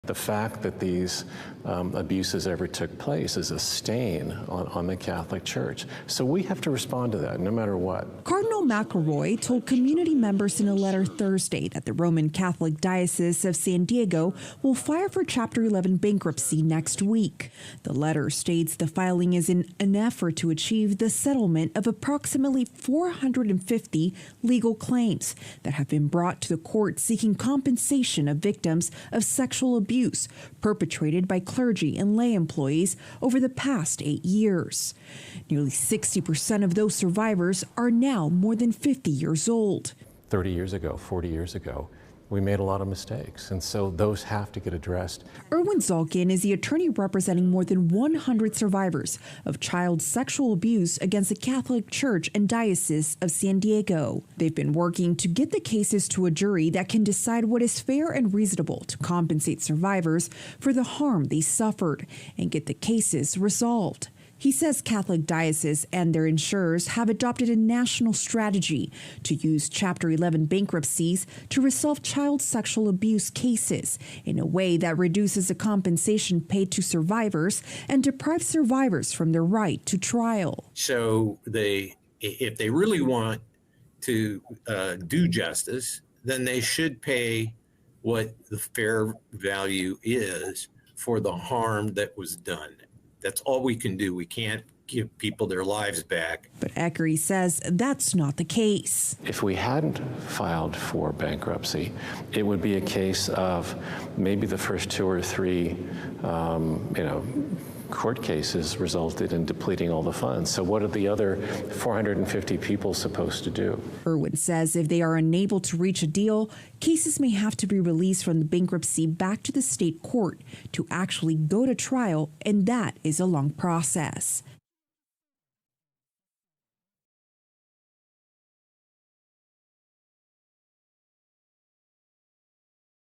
The fact that these abuses ever took place is a stain on the Catholic Church. So we have to respond to that no matter what. Cardinal McElroy told community members in a letter Thursday that the Roman Catholic Diocese of San Diego will file for Chapter 11 bankruptcy next week. The letter states the filing is in an effort to achieve the settlement of approximately 450 legal claims that have been brought to the court seeking compensation of victims of sexual abuse perpetrated by clergy and lay employees over the past 8 years. Nearly 60% of those survivors are now more than 50 years old. 30 years ago, 40 years ago, we made a lot of mistakes, and so those have to get addressed. Erwin Zalkin is the attorney representing more than 100 survivors of child sexual abuse against the Catholic Church and Diocese of San Diego. They've been working to get the cases to a jury that can decide what is fair and reasonable to compensate survivors for the harm they suffered and get the cases resolved. He says Catholic dioceses and their insurers have adopted a national strategy to use Chapter 11 bankruptcies to resolve child sexual abuse cases in a way that reduces the compensation paid to survivors and deprives survivors from their right to trial. So if they really want to do justice, then they should pay what the fair value is for the harm that was done. That's all we can do. We can't give people their lives back. But Eckery says that's not the case. If we hadn't filed for bankruptcy, it would be a case of maybe the first 2 or 3, court cases resulted in depleting all the funds. So what are the other 450 people supposed to do? Erwin says if they are unable to reach a deal, cases may have to be released from the bankruptcy back to the state court to actually go to trial, and that is a long process.